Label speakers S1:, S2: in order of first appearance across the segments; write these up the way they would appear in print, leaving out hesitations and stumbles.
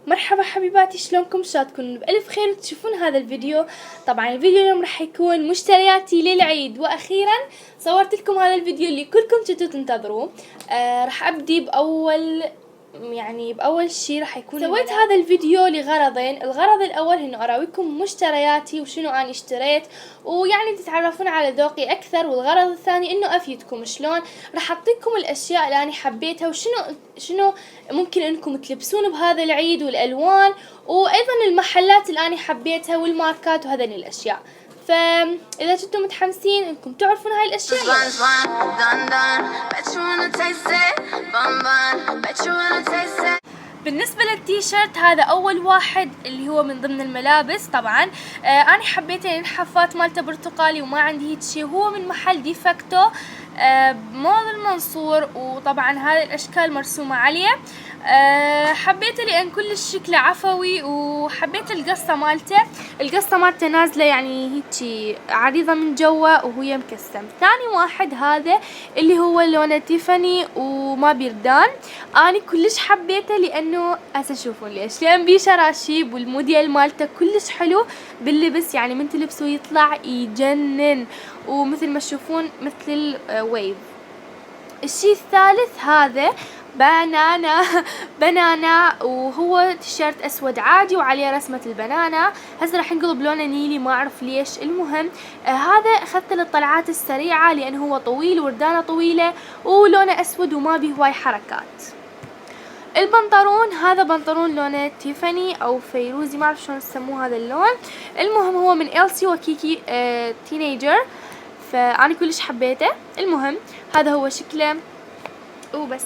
S1: مرحبا حبيباتي، شلونكم؟ شلونكم بألف خير وتشوفون هذا الفيديو. طبعا الفيديو اليوم راح يكون مشترياتي للعيد، واخيرا صورت لكم هذا الفيديو اللي كلكم كنتوا تنتظروه. راح ابدي بأول شي راح يكون سويت هذا الفيديو لغرضين. الغرض الأول إنه أراويكم مشترياتي وشنو أنا اشتريت، ويعني تتعرفون على ذوقي أكثر. والغرض الثاني إنه أفيدكم شلون راح أعطيكم الأشياء اللي أنا حبيتها وشنو ممكن إنكم تلبسون بهذا العيد، والألوان، وأيضا المحلات اللي أنا حبيتها والماركات وهذين الأشياء. فإذا كنتم متحمسين إنكم تعرفون هاي الأشياء بالنسبة للتيشيرت، هذا أول واحد اللي هو من ضمن الملابس. طبعا أنا حبيت الحفات مالته برتقالي وما عندي هيك شيء. هو من محل ديفاكتو مول المنصور، وطبعا هذه الأشكال مرسومة عليه. حبيته لأن كلش شكله عفوي، وحبيت القصة مالته نازلة يعني هيك عريضة من جوا وهي مكسم. ثاني واحد هذا اللي هو لونه تيفاني وما بيردان، أنا كلش حبيته لأنه هسه شوفون ليش، لأن بيه شراشيب والموديل مالته كلش حلو باللبس، يعني من تلبسه يطلع يجنن، ومثل ما تشوفون مثل الويف. الشيء الثالث هذا بنانا وهو تيشيرت اسود عادي وعليه رسمة البنانا. هسه راح نقلب لونه نيلي، ما اعرف ليش. المهم هذا اخذته للطلعات السريعة لانه هو طويل وردانه طويلة ولونه اسود وما به هواي حركات. البنطلون هذا بنطلون لونه تيفاني او فيروزي، ما اعرف شلون تسموه هذا اللون. المهم هو من إلسي وكيكي تينيجر، فأنا كلش حبيته. المهم هذا هو شكله وبس.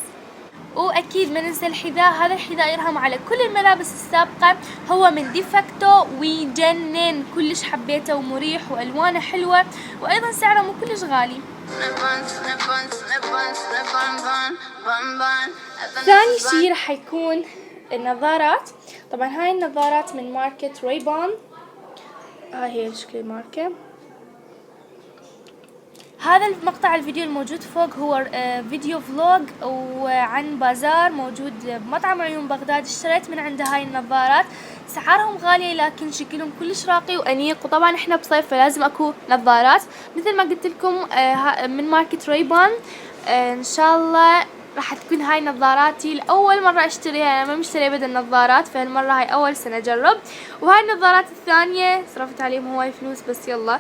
S1: واكيد ما ننسى الحذاء، هذا الحذاء يرهم على كل الملابس السابقة، هو من ديفاكتو ويجنن، كلش حبيته ومريح والوانه حلوة، وايضا سعره مو كلش غالي. ثاني شي راح يكون النظارات. طبعا هاي النظارات من ماركة ريبان، هاي هي شكل الماركة. هذا المقطع الفيديو الموجود فوق هو فيديو فلوج وعن بازار موجود بمطعم عيون بغداد. اشتريت من عنده هاي النظارات، سعرهم غالية لكن شكلهم كلش راقي وأنيق. وطبعا احنا بصيف فلازم اكو نظارات مثل ما قلت لكم من ماركة ريبان. ان شاء الله راح تكون هاي نظاراتي لأول مرة اشتريها، انا ما مشتري ابدا نظارات، فهالمرة هاي اول سنة اجرب. وهاي النظارات الثانية صرفت عليهم هواي فلوس بس يلا.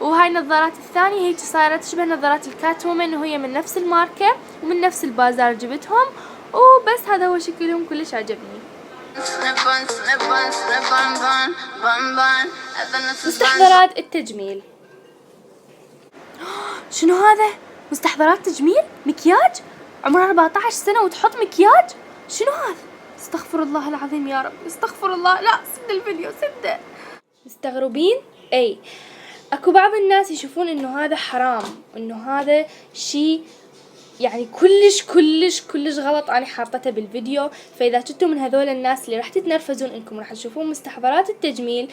S1: وهاي النظارات الثانية هيك صارت تشبه نظارات الكات وومن، وهي من نفس الماركة ومن نفس البازار جبتهم. وبس هذا هو شكلهم، كلش عجبني. مستحضرات التجميل. شنو هذا؟ مستحضرات تجميل؟ مكياج؟ عمرها 14 سنة وتحط مكياج؟ شنو هذا؟ استغفر الله العظيم يا رب، استغفر الله. لا سد الفيديو سده. مستغربين؟ اي اكو بعض الناس يشوفون انه هذا حرام، انه هذا شي يعني كلش غلط. انا حاطته بالفيديو، فاذا كنتم من هذول الناس اللي راح تتنرفزون انكم راح تشوفون مستحضرات التجميل،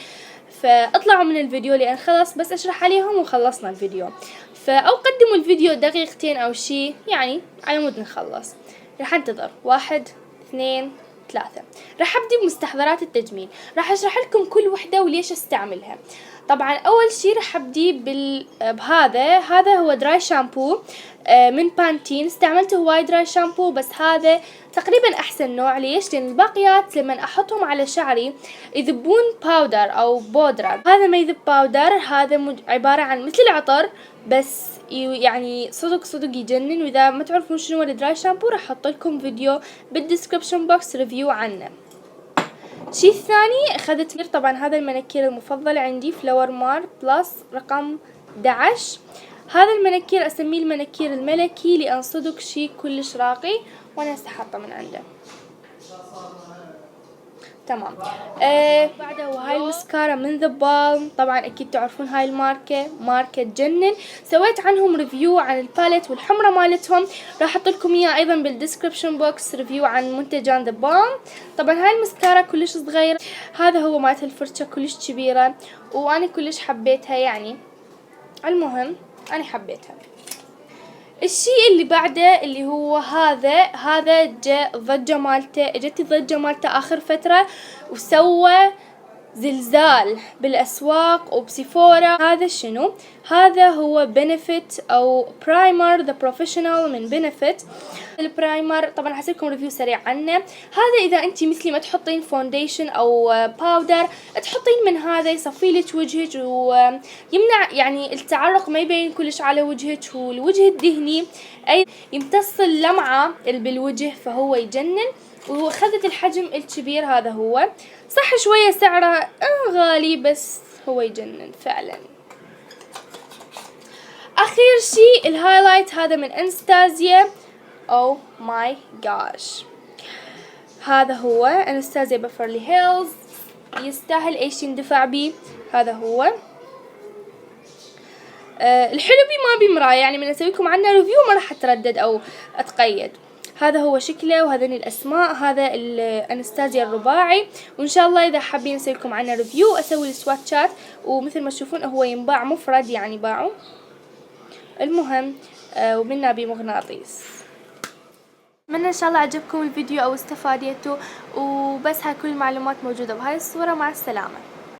S1: فاطلعوا من الفيديو لان خلاص بس اشرح عليهم وخلصنا الفيديو. او قدموا الفيديو دقيقتين او شي يعني على مود نخلص. راح انتظر 1 2 3. راح ابدي بمستحضرات التجميل، راح اشرح لكم كل وحده وليش استعملها. طبعا اول شي راح ابدي هذا هو دراي شامبو من بانتين. استعملته هواي دراي شامبو، بس هذا تقريبا احسن نوع. ليش؟ لان الباقيات لما احطهم على شعري يذبون باودر او بودرة، هذا ما يذب باودر. هذا عبارة عن مثل العطر بس يعني صدق يجنن. واذا ما تعرفون شنو هو الدراي شامبو راح احط لكم فيديو بالديسكربشن بوكس ريفيو عنه. الشيء الثاني اخذت طبعا هذا المنكير المفضل عندي، فلاور مار بلس رقم 11. هذا المنكير اسميه المنكير الملكي لان صدق شيء كلش راقي، وانا هسه حاطه من عنده. تمام. بعده وهاي المسكارا من ذا بالم. طبعا اكيد تعرفون هاي ماركة تجنن، سويت عنهم ريفيو عن الباليت والحمرة مالتهم، راح احط لكم اياه ايضا بالديسكربشن بوكس ريفيو عن منتجان ذا بالم. طبعا هاي المسكارا كلش صغير، هذا هو مالت الفرشة كلش كبيرة، وانا كلش حبيتها يعني. المهم انا حبيتها. الشيء اللي بعده اللي هو هذا جت الضجة مالته آخر فترة وسوى زلزال بالأسواق وبسيفورا. هذا شنو؟ هذا هو بنفيت أو برايمر ذا بروفيشنال من بنفيت. البرايمر طبعا حسيلكم ريفيو سريع عنه. هذا إذا أنتي مثلي ما تحطين فونديشن أو باودر تحطين من هذا يصفي لك وجهك ويمنع يعني التعرق ما يبين كلش على وجهك، والوجه الدهني أي يمتص اللمعة اللي بالوجه فهو يجنن. وخذت الحجم الكبير. هذا هو صح شوية سعره غالي بس هو يجنن فعلا. اخير شيء الهايلايت هذا من انستازيا. او ماي جاش، هذا هو انستازيا بفرلي هيلز، يستاهل ايش يندفع بيه. هذا هو الحلو بيه ما بمراية، يعني من اسويكم عنه ريفيو ما راح اتردد او اتقيد. هذا هو شكله وهذين الاسماء. هذا الانستازيا الرباعي، وان شاء الله اذا حابين اسويكم عنه ريفيو اسوي السواتشات، ومثل ما تشوفون هو ينباع مفرد يعني باعه. المهم ومنا بمغناطيس. اتمنى ان شاء الله عجبكم الفيديو او استفاديتوا، وبس هاي كل المعلومات موجودة بهاي الصورة. مع السلامة.